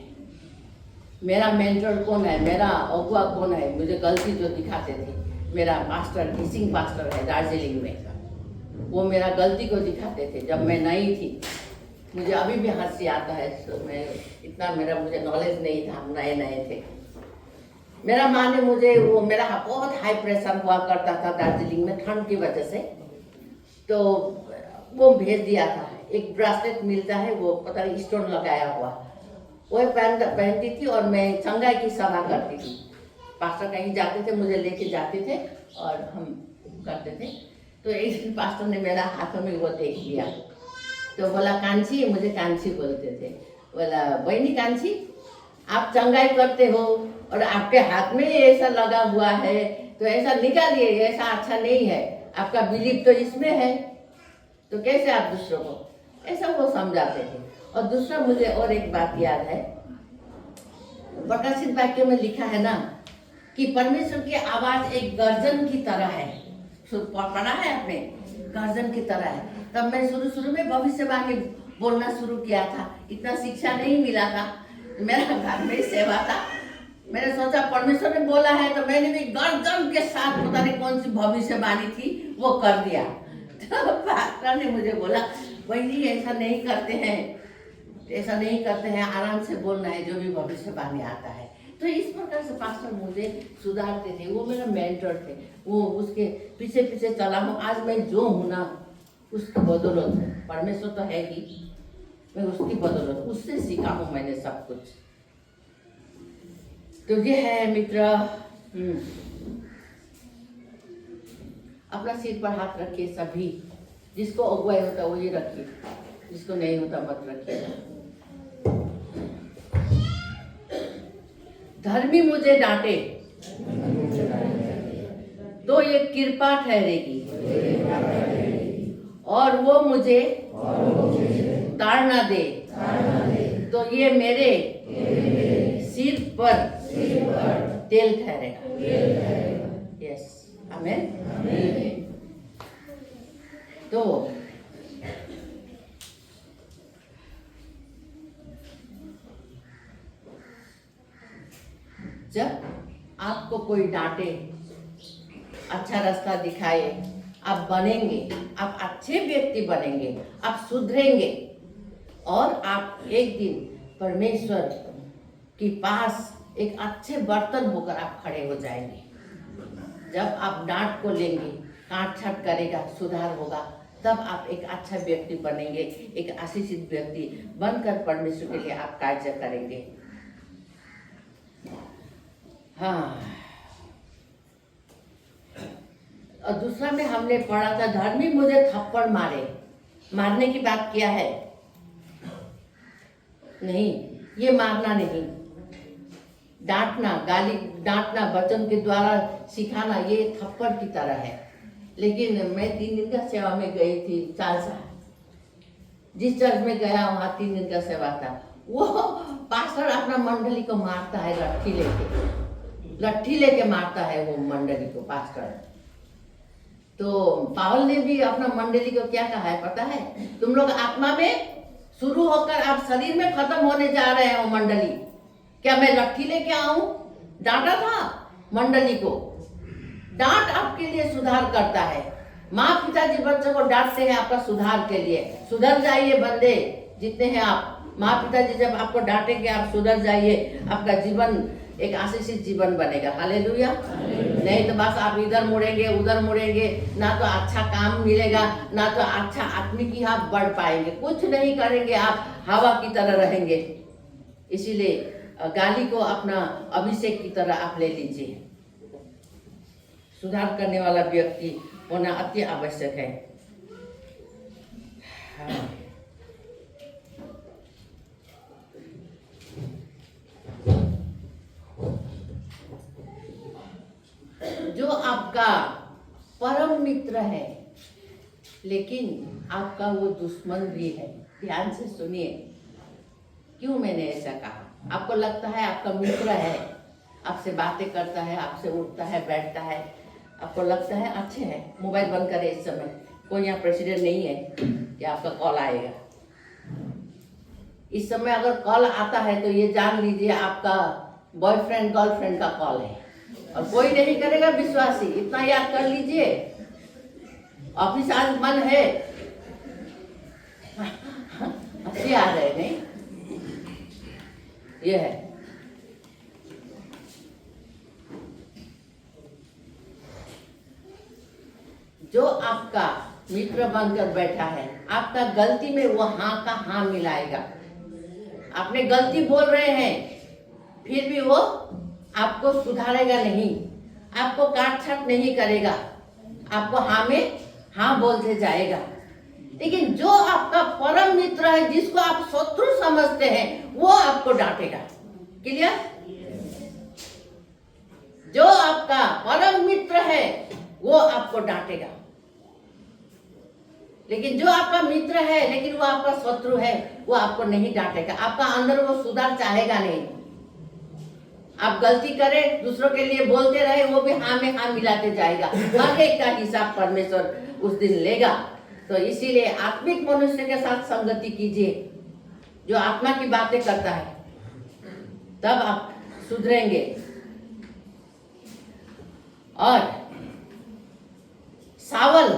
मेरा मेंटर कौन है, मेरा अगुआ कौन है, मुझे गलती जो दिखाते थे, मेरा पास्टर गिसिंग पास्टर है दार्जिलिंग में। वो मेरा गलती को दिखाते थे जब मैं नई थी। मुझे अभी भी हंसी आता है। तो मैं इतना मुझे नॉलेज नहीं था, हम नए नए थे। मेरा माँ ने मुझे मेरा बहुत हाई प्रेशर हुआ करता था दार्जिलिंग में ठंड की वजह से, तो वो भेज दिया था। एक ब्रासलेट मिलता है, वो पता नहीं स्टोन लगाया हुआ, वो पहनती थी और मैं चंगाई की सभा करती थी। पास्टर कहीं जाते थे, मुझे लेके जाते थे और हम करते थे। तो एक दिन पास्टर ने मेरा हाथों में वो देख लिया, तो बोला कांची, मुझे कांची बोलते थे, बोला बहनी कांची आप चंगाई करते हो और आपके हाथ में ऐसा लगा हुआ है, तो ऐसा निकालिए, ऐसा अच्छा नहीं है, आपका बिलीफ तो इसमें है, तो कैसे आप दूसरों को, ऐसा वो समझाते थे। और दूसरा मुझे और एक बात याद है, प्रकाशित वाक्य में लिखा है ना कि परमेश्वर की आवाज एक गर्जन की तरह है। पढ़ा है आपने, गर्जन की तरह है। तब मैं शुरू में भविष्यवाणी बोलना शुरू किया था, इतना शिक्षा नहीं मिला था, मेरा घर में सेवा था। मैंने सोचा परमेश्वर ने बोला है तो मैंने भी गर्जन के साथ, पता नहीं कौन सी भविष्यवाणी थी, वो कर दिया। तो पास्टर ने मुझे बोला वही ऐसा नहीं करते हैं, ऐसा नहीं करते हैं, आराम से बोलना है जो भी भविष्यवाणी आता है। तो इस प्रकार से पास्टर मुझे सुधारते थे, वो मेरा मेंटर थे, वो उसके पीछे पीछे चला हूँ। आज मैं जो हूँ ना उसकी बदौलत हूँ, परमेश्वर तो है ही, मैं उसकी बदौलत, उससे सीखा हूँ मैंने सब कुछ। तो ये है मित्र, अपना सिर पर हाथ रखिए सभी, जिसको अगुवाई होता वो ये रखिए, जिसको नहीं होता मत रखिए। धर्मी मुझे डांटे तो ये कृपा ठहरेगी, और वो मुझे ताड़ना दे तो ये मेरे सिर पर तेल ठहरेगा। यस, आमेन। तो जब आपको कोई डांटे, अच्छा रास्ता दिखाए, आप बनेंगे, आप अच्छे व्यक्ति बनेंगे, आप सुधरेंगे और आप एक दिन परमेश्वर के पास एक अच्छे बर्तन होकर आप खड़े हो जाएंगे। जब आप डांट को लेंगे, काट छाट करेगा, सुधार होगा, तब आप एक अच्छा व्यक्ति बनेंगे, एक आशीषित व्यक्ति बनकर परमेश्वर के लिए आप कार्य करेंगे। हाँ, और दूसरा में हमने पढ़ा था, धर्मी मुझे थप्पड़ मारे, मारने की बात किया है नहीं, ये मारना नहीं, डांटना, गाली डांटना, वचन के द्वारा सिखाना, ये थप्पड़ की तरह है। लेकिन मैं 3 दिन का सेवा में गई थी, 4 साल, जिस चर्च में गया वहाँ 3 दिन का सेवा था, वो पास्टर अपना मंडली को मारता है, लट्ठी लेके मारता है वो मंडली को, पास्टर। तो पावल ने भी अपना मंडली को क्या कहा है पता है, तुम लोग आत्मा में शुरू होकर आप शरीर में खत्म होने जा रहे हो मंडली, क्या मैं लट्ठी लेके आऊं? डांटा था मंडली को। डांट आपके लिए सुधार करता है। माँ पिताजी बच्चों को डांटते हैं आपका सुधार के लिए। सुधर जाइए बंदे जितने हैं आप। माँ पिताजी जब आपको डांटेंगे आप सुधर जाइए, आपका जीवन एक आशीषित जीवन बनेगा। हालेलुया। नहीं तो बस आप इधर मुड़ेंगे उधर मुड़ेंगे, ना तो अच्छा काम मिलेगा, ना तो अच्छा आत्मिक आप बढ़ पाएंगे, कुछ नहीं करेंगे, आप हवा की तरह रहेंगे। इसीलिए गाली को अपना अभिषेक की तरह आप ले लीजिए। सुधार करने वाला व्यक्ति होना अति आवश्यक है। हाँ। जो आपका परम मित्र है लेकिन आपका वो दुश्मन भी है, ध्यान से सुनिए। क्यों मैंने ऐसा कहा? आपको लगता है आपका मित्र है, आपसे बातें करता है, आपसे उठता है बैठता है, आपको लगता है अच्छे हैं। मोबाइल बंद करें इस समय, कोई यहाँ प्रेसिडेंट नहीं है कि आपका कॉल आएगा। इस समय अगर कॉल आता है तो ये जान लीजिए आपका बॉयफ्रेंड गर्लफ्रेंड का कॉल है, और कोई नहीं करेगा विश्वासी। इतना याद कर लीजिए। ऑफिस आज मन है, हंसी आ रहे नहीं, ये है। जो आपका मित्र बनकर बैठा है। आपका गलती में वो हाँ का हाँ मिलाएगा। आपने गलती बोल रहे हैं, फिर भी वो आपको सुधारेगा नहीं, आपको काट छाट नहीं करेगा, आपको हाँ में हाँ बोलते जाएगा। लेकिन जो आपका परम मित्र है, जिसको आप शत्रु समझते हैं, वो आपको डांटेगा। क्लियर? जो आपका परम मित्र है वो आपको डांटेगा, लेकिन जो आपका मित्र है लेकिन वो आपका शत्रु है, वो आपको नहीं डांटेगा। आपका अंदर वो सुधार चाहेगा नहीं। आप गलती करें, दूसरों के लिए बोलते रहे, वो भी हाँ में हाँ मिलाते जाएगा। हर एक का हिसाब परमेश्वर उस दिन लेगा। तो इसीलिए आत्मिक मनुष्य के साथ संगति कीजिए, जो आत्मा की बातें करता है, तब आप सुधरेंगे। और सावल,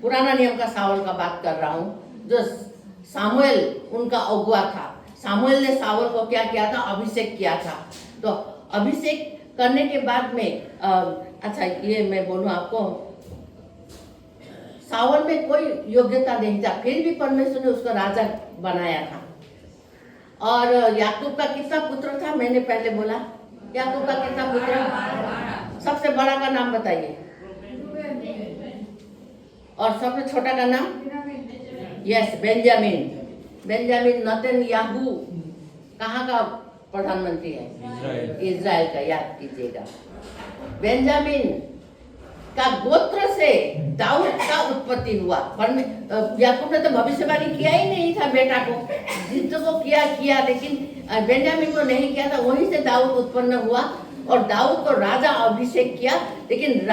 पुराना नियम का सावल का बात कर रहा हूं, जो सामुएल उनका अगुआ था। सामुएल ने सावल को क्या किया था? अभिषेक किया था। तो अभिषेक करने के बाद में अच्छा ये मैं बोलूं आपको, सावल में कोई योग्यता नहीं था, फिर भी परमेश्वर ने उसको राजा बनाया था। और याकूब का कितना पुत्र था? मैंने पहले बोला, याकूब का कितना पुत्र? सबसे बड़ा का नाम बताइए, और सबसे छोटा का नाम? Yes, Benjamin. बेंजामिन नेतन्याहू कहाँ का प्रधानमंत्री है? इजराइल का, याद कीजिएगा। बेंजामिन का गोत्र से दाऊद का उत्पत्ति हुआ। याकूब ने तो भविष्यवाणी किया ही नहीं था बेटा को, जिसको किया, लेकिन बेंजामिन को नहीं किया था। वहीं से दाऊद उत्पन्न हुआ और दाऊद को राजा अभिषेक किया। लेकिन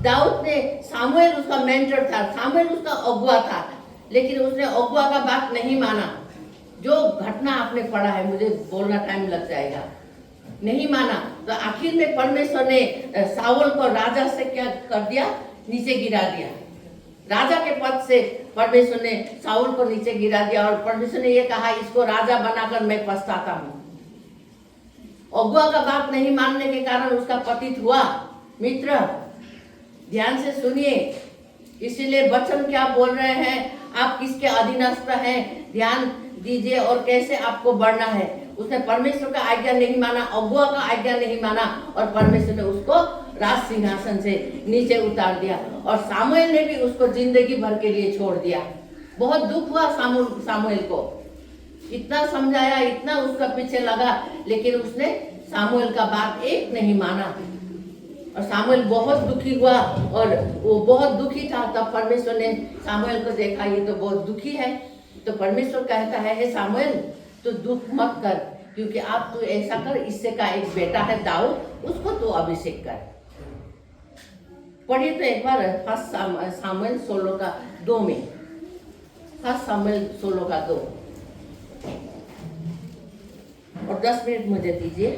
दाऊद ने, सामुएल उसका मेंटर था, सामुएल उसका अगुआ था, लेकिन उसने अगुआ का बात नहीं माना। जो घटना आपने पढ़ा है, मुझे बोलना टाइम लग जाएगा, नहीं माना। तो आखिर में परमेश्वर ने साउल को राजा से क्या कर दिया? नीचे गिरा दिया। राजा के पद से परमेश्वर ने साउल को नीचे गिरा दिया, और परमेश्वर ने ये कहा, इसको राजा बनाकर मैं पछताता हूँ। अगुआ का बात नहीं मानने के कारण उसका पतित हुआ। मित्र, ध्यान से सुनिए, इसीलिए वचन क्या बोल रहे हैं, आप किसके अधीनस्थ हैं, ध्यान दीजिए, और कैसे आपको बढ़ना है। उसने परमेश्वर का आज्ञा नहीं माना, अगुआ का आज्ञा नहीं माना, और परमेश्वर ने उसको राज सिंहासन से नीचे उतार दिया। और सामुएल ने भी उसको जिंदगी भर के लिए छोड़ दिया। बहुत दुख हुआ सामुएल को, इतना समझाया, इतना उसका पीछे लगा, लेकिन उसने सामुएल का बात एक नहीं माना। और सामुएल बहुत दुखी हुआ, और वो बहुत दुखी था। तब परमेश्वर ने सामुएल को देखा, ये तो बहुत दुखी है। तो परमेश्वर कहता है, हे सामुएल, तो दुख मत कर, क्योंकि आप तो ऐसा कर, इससे का एक बेटा है दाऊद, उसको तो अभिषेक कर। पढ़िए तो एक बार 1 सामुएल 16:2 में, 1 सामुएल 16:2, और 10 मिनट मुझे दीजिए।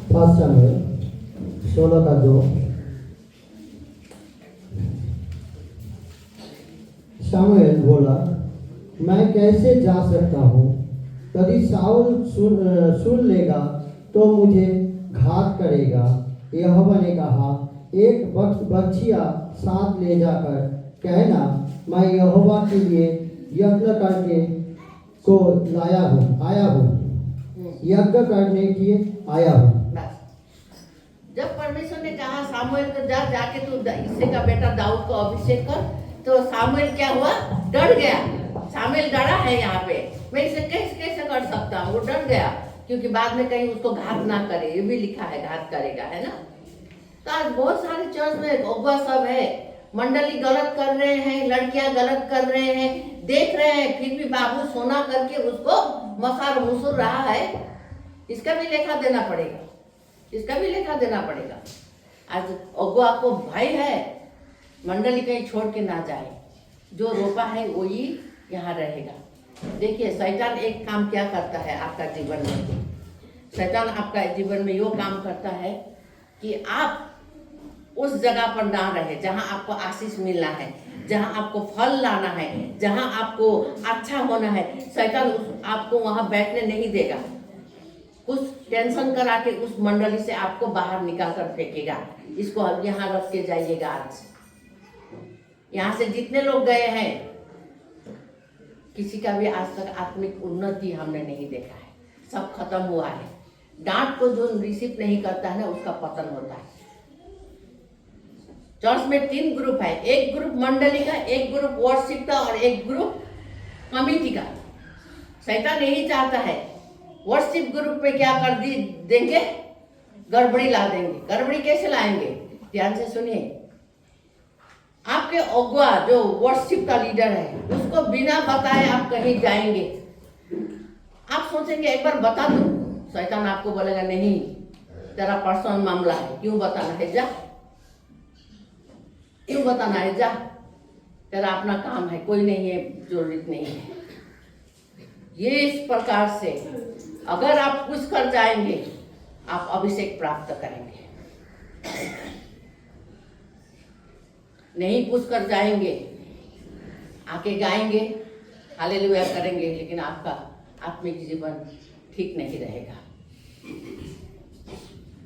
फर्स्ट सामुएल 16:2। सामुएल बोला, मैं कैसे जा सकता हूँ? यदि साउल सुन लेगा तो मुझे घात करेगा। यहोवा ने कहा, एक बछिया साथ ले जाकर कहना, मैं यहोवा के लिए यज्ञ करके को आया हूँ यज्ञ करने के आया हूँ। जब परमेश्वर ने कहा सामुएल को जाके तू इसे का बेटा दाऊद को अभिषेक कर, तो सामुएल क्या हुआ? डर गया। सामुएल डरा है यहाँ पे, मैं इसे कैसे कर सकता हूँ? वो डर गया, क्योंकि बाद में कहीं उसको घात ना करे, ये भी लिखा है घात करेगा, है ना। तो आज बहुत सारे चर्च में अगुआ सब है, मंडली गलत कर रहे हैं, लड़कियां गलत कर रहे हैं, देख रहे हैं, फिर भी बाबू सोना करके उसको मसार मुसुर रहा है। इसका भी लेखा देना पड़ेगा, इसका भी लेखा देना पड़ेगा। आज अगुआ को भय है, मंडली कहीं छोड़ के ना जाए, जो रोपा है वही यहाँ रहेगा। देखिए, शैतान एक काम क्या करता है आपका जीवन में, शैतान आपका जीवन में यो काम करता है कि आप उस जगह पर ना रहे जहाँ आपको आशीष मिलना है, जहाँ आपको फल लाना है, जहाँ आपको अच्छा होना है। शैतान आपको वहाँ बैठने नहीं देगा। कुछ टेंशन करा के उस मंडली से आपको बाहर निकाल कर फेंकेगा। इसको अब यहाँ रख के जाइएगा। आज यहाँ से जितने लोग गए हैं, किसी का भी आज तक आत्मिक उन्नति हमने नहीं देखा है, सब खत्म हुआ है। डांट को जो रिसीव नहीं करता है ना, उसका पतन होता है। चर्च में 3 ग्रुप है, एक ग्रुप मंडली का, एक ग्रुप वर्शिप का और एक ग्रुप कमिटी का। शैतान यही चाहता है, वर्शिप ग्रुप में क्या कर देंगे, गड़बड़ी ला देंगे। गड़बड़ी कैसे लाएंगे? ध्यान से सुनिए। आपके अगुआ जो वर्शिप का लीडर है, उसको बिना बताए आप कहीं जाएंगे, आप सोचेंगे एक बार बता दो। शैतान आपको बोलेगा नहीं, तेरा पर्सनल मामला है, क्यों बताना है, जा। क्यों बताना है, जा, तेरा अपना काम है, कोई नहीं है, जरूरत नहीं है। ये इस प्रकार से अगर आप कुछ कर जाएंगे, आप अभिषेक प्राप्त करेंगे। नहीं कुछ कर जाएंगे, आके गाएंगे, हालेलुया करेंगे, लेकिन आपका आत्मिक जीवन ठीक नहीं रहेगा।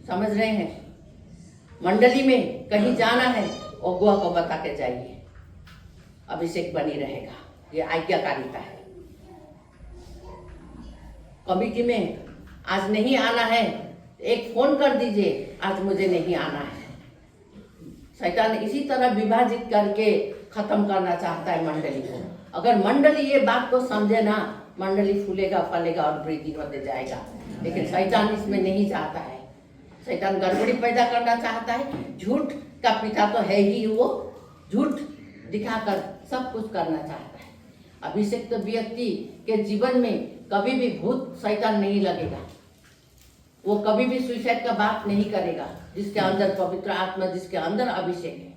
समझ रहे हैं? मंडली में कहीं जाना है, अगुआ को बता के जाइए, अभिषेक बनी रहेगा। ये आज्ञाकारिता है। कमिटी में आज नहीं आना है, एक फोन कर दीजिए, आज मुझे नहीं आना है। शैतान इसी तरह विभाजित करके खत्म करना चाहता है मंडली को। अगर मंडली ये बात को समझे ना, मंडली फूलेगा, फलेगा और वृद्धि होते जाएगा। लेकिन शैतान इसमें नहीं चाहता है। शैतान गड़बड़ी पैदा करना चाहता है। झूठ का पिता तो है ही, वो झूठ दिखाकर सब कुछ करना चाहता है। अभिषेक व्यक्ति के जीवन में कभी भी भूत शैतान नहीं लगेगा। वो कभी भी सुसाइड का बात नहीं करेगा। जिसके अंदर पवित्र आत्मा, जिसके अंदर अभिषेक है,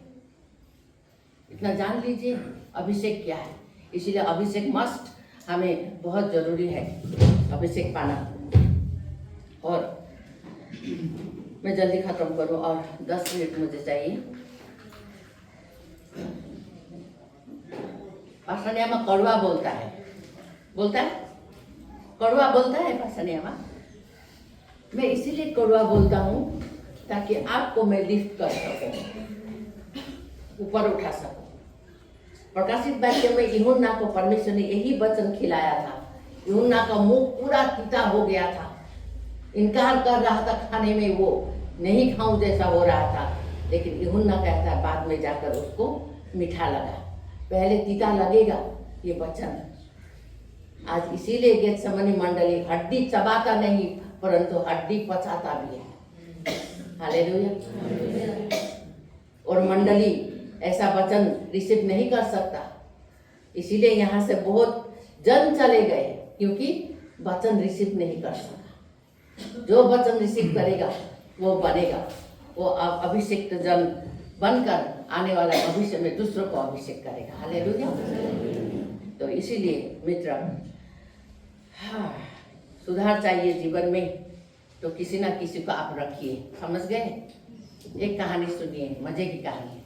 इतना जान लीजिए अभिषेक क्या है। इसीलिए अभिषेक मस्ट हमें बहुत जरूरी है, अभिषेक पाना। और मैं जल्दी खत्म करूं और 10 मिनट मुझे चाहिए। पासनियामा कड़वा बोलता है, कड़वा बोलता है पासनियामा। मैं इसीलिए कड़वा बोलता हूँ ताकि आपको मैं लिफ्ट कर सकूं, ऊपर उठा सकूं। प्रकाशित वाक्य में यूहन्ना को परमेश्वर ने यही वचन खिलाया था। यूहन्ना का मुंह पूरा तीता हो गया था, इनकार कर रहा था खाने में, वो नहीं खाऊं जैसा हो रहा था। लेकिन यूहन्ना कहता है बाद में जाकर उसको मीठा लगा। पहले तीता लगेगा ये वचन। आज इसीलिए गेत्सेमनी मंडली हड्डी चबाता नहीं, परंतु हड्डी पचाता भी है। हालेलुया। और मंडली ऐसा वचन रिसीव नहीं कर सकता, इसीलिए यहाँ से बहुत जन चले गए, क्योंकि वचन रिसीव नहीं कर सका। जो वचन रिसीव करेगा वो बनेगा, वो अभिषेक जन बनकर आने वाला भविष्य में दूसरों को अभिषेक करेगा। हालेलुया। तो इसीलिए मित्र, हाँ, सुधार चाहिए जीवन में तो किसी ना किसी को आप रखिए। समझ गए? एक कहानी सुनिए, मजे की कहानी।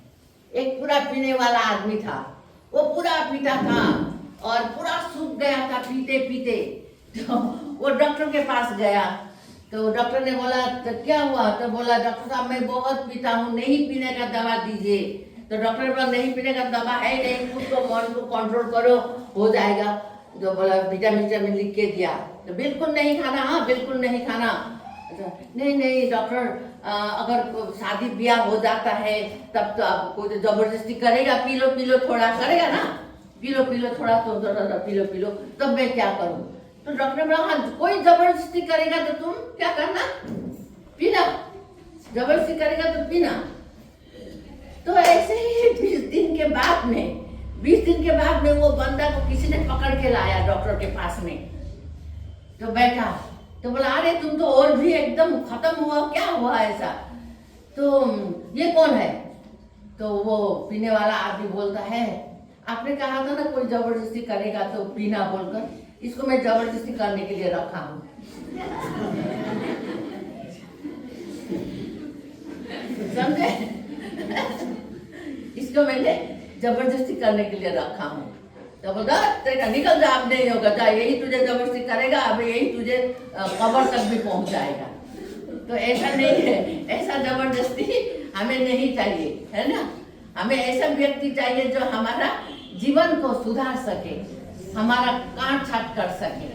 एक पूरा पीने वाला आदमी था, वो पूरा पीता था और पूरा सूख गया था पीते पीते। तो वो डॉक्टर के पास गया, तो डॉक्टर ने बोला तो क्या हुआ? तो बोला डॉक्टर साहब मैं बहुत पीता हूँ, नहीं पीने का दवा दीजिए। तो डॉक्टर ने बोला नहीं पीने का दवा है नहीं, खुद को मन को कंट्रोल करो, हो जाएगा। जो बोला विटामिन लिख के दिया, तो बिल्कुल नहीं खाना, हाँ बिल्कुल नहीं खाना। नहीं डॉक्टर, अगर शादी ब्याह हो जाता है तब तो आप कोई तो जबरदस्ती करेगा, पी लो थोड़ा करेगा ना, पी लो थोड़ा, तो पी लो, तब मैं क्या करूं? तो डॉक्टर ने बोला हाँ, कोई जबरदस्ती करेगा तो तुम क्या करना, पीना, जबरदस्ती करेगा तो पीना। तो ऐसे ही 20 दिन के बाद में वो बंदा को किसी ने पकड़ के लाया डॉक्टर के पास में। तो बैठा, तो बोला अरे तुम तो और भी एकदम खत्म हुआ, क्या हुआ ऐसा? तो ये कौन है? तो वो पीने वाला आदमी बोलता है आपने कहा था ना कोई जबरदस्ती करेगा तो पीना बोलकर, इसको मैं जबरदस्ती करने के लिए रखा हूँ। समझे? इसको मैंने जबरदस्ती करने के लिए रखा हूँ। तो बोलता तेरा निकल जा, अब नहीं होगा, जा यही तुझे जबरदस्ती करेगा, अब यही तुझे कब्र तक भी पहुंच जाएगा। तो ऐसा नहीं है, ऐसा जबरदस्ती हमें नहीं चाहिए, है ना। हमें ऐसा व्यक्ति चाहिए जो हमारा जीवन को सुधार सके, हमारा काट छाट कर सके।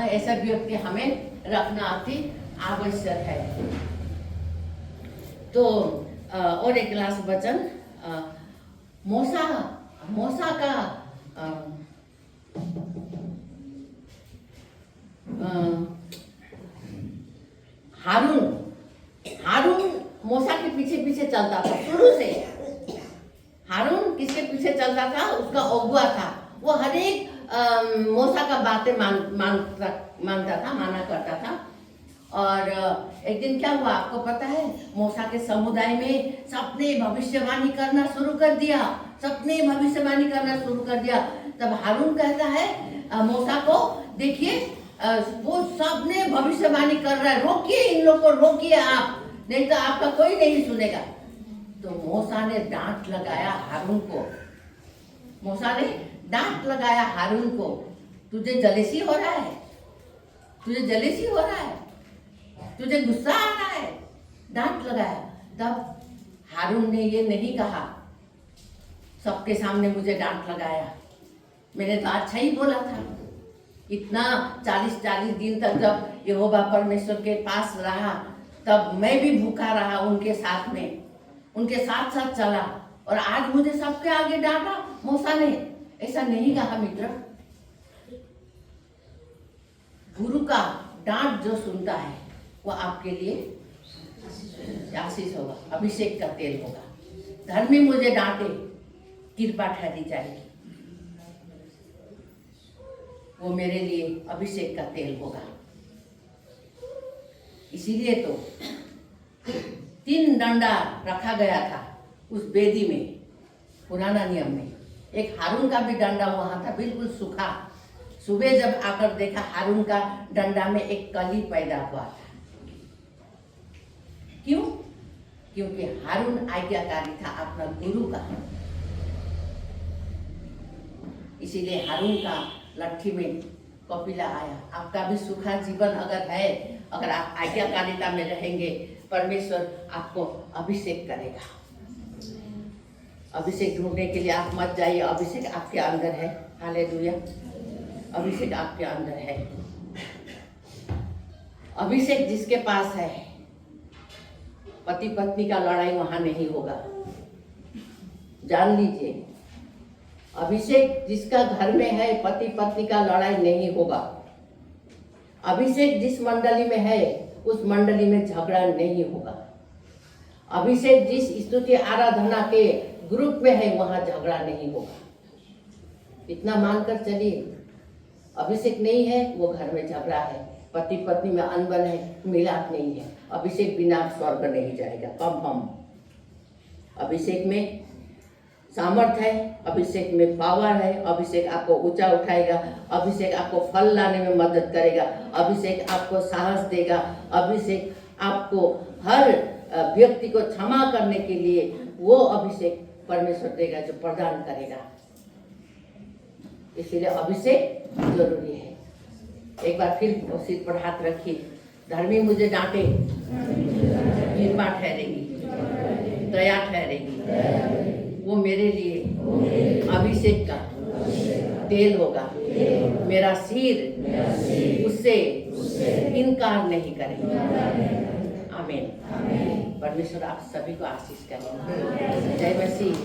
ऐसा व्यक्ति हमें रखना अति आवश्यक है। तो और एक लास्ट वचन, मूसा का हारून मूसा के पीछे पीछे चलता था शुरू से। हारून किसके पीछे चलता था? उसका अगुआ था। वो हर एक मूसा का बातें मानता था, माना करता था। और एक दिन क्या हुआ आपको पता है? मूसा के समुदाय में सबने भविष्यवाणी करना शुरू कर दिया, सबने भविष्यवाणी करना शुरू कर दिया। तब हारून कहता है मूसा को, देखिए वो सबने भविष्यवाणी कर रहा है, रोकिए इन लोग को, रोकिए आप, नहीं तो आपका कोई नहीं सुनेगा। तो मूसा ने डांट लगाया हारून को, मूसा ने डांट लगाया हारून को, तुझे जलेसी हो रहा है, तुझे जलेसी हो रहा है, तुझे गुस्सा आ रहा है, डांट लगाया। तब हारून ने ये नहीं कहा सबके सामने मुझे डांट लगाया, मैंने तो अच्छा ही बोला था। इतना 40 दिन तक जब यहोवा परमेश्वर के पास रहा, तब मैं भी भूखा रहा उनके साथ में, उनके साथ साथ चला, और आज मुझे सबके आगे डांटा मूसा ने। ऐसा नहीं कहा मित्र। गुरु का डांट जो सुनता है वो आपके लिए आशीष होगा, अभिषेक का तेल होगा। धर्मी मुझे डांटे, कृपा ठहरी जाएगी, वो मेरे लिए अभिषेक का तेल होगा। इसीलिए तो 3 डंडा रखा गया था उस वेदी में, पुराना नियम में। एक हारून का भी डंडा वहां था, बिल्कुल सूखा। सुबह जब आकर देखा, हारून का डंडा में एक कली पैदा हुआ था। क्यों? क्योंकि हारून आज्ञाकारी था अपना गुरु का। इसीलिए हारून का लट्ठी में कपिला आया। आपका भी सूखा जीवन अगर है, अगर आप आज्ञाकारिता में रहेंगे, परमेश्वर आपको अभिषेक करेगा। अभिषेक ढूंढने के लिए आप मत जाइए, अभिषेक आपके अंदर है। हालेलुया, अभिषेक आपके अंदर है। अभिषेक जिसके पास है, पति पत्नी का लड़ाई वहां नहीं होगा, जान लीजिए। अभिषेक जिसका घर में है, पति पत्नी का लड़ाई नहीं होगा। अभिषेक जिस मंडली में है, उस मंडली में झगड़ा नहीं होगा। अभिषेक जिस स्तुति आराधना के ग्रुप में है, वहां झगड़ा नहीं होगा। इतना मानकर चलिए। अभिषेक नहीं है, वो घर में झगड़ा है, पति पत्नी में अनबन है, मिलाप नहीं है। अभिषेक बिना स्वर्ग नहीं जाएगा, कम। अभिषेक में सामर्थ्य है, अभिषेक में पावर है, अभिषेक आपको ऊंचा उठाएगा, अभिषेक आपको फल लाने में मदद करेगा, अभिषेक आपको साहस देगा, अभिषेक आपको हर व्यक्ति को क्षमा करने के लिए वो अभिषेक परमेश्वर देगा जो प्रदान करेगा। इसलिए अभिषेक जरूरी है। एक बार फिर सिर पर हाथ रखिए। धर्मी मुझे डांटे, कृपा ठहरेगी, दया ठहरेगी, वो मेरे लिए अभिषेक का तेल होगा। मेरा सिर उससे इनकार नहीं करेगा। आमीन। परमेश्वर आप सभी को आशीष करें। जय मसीह।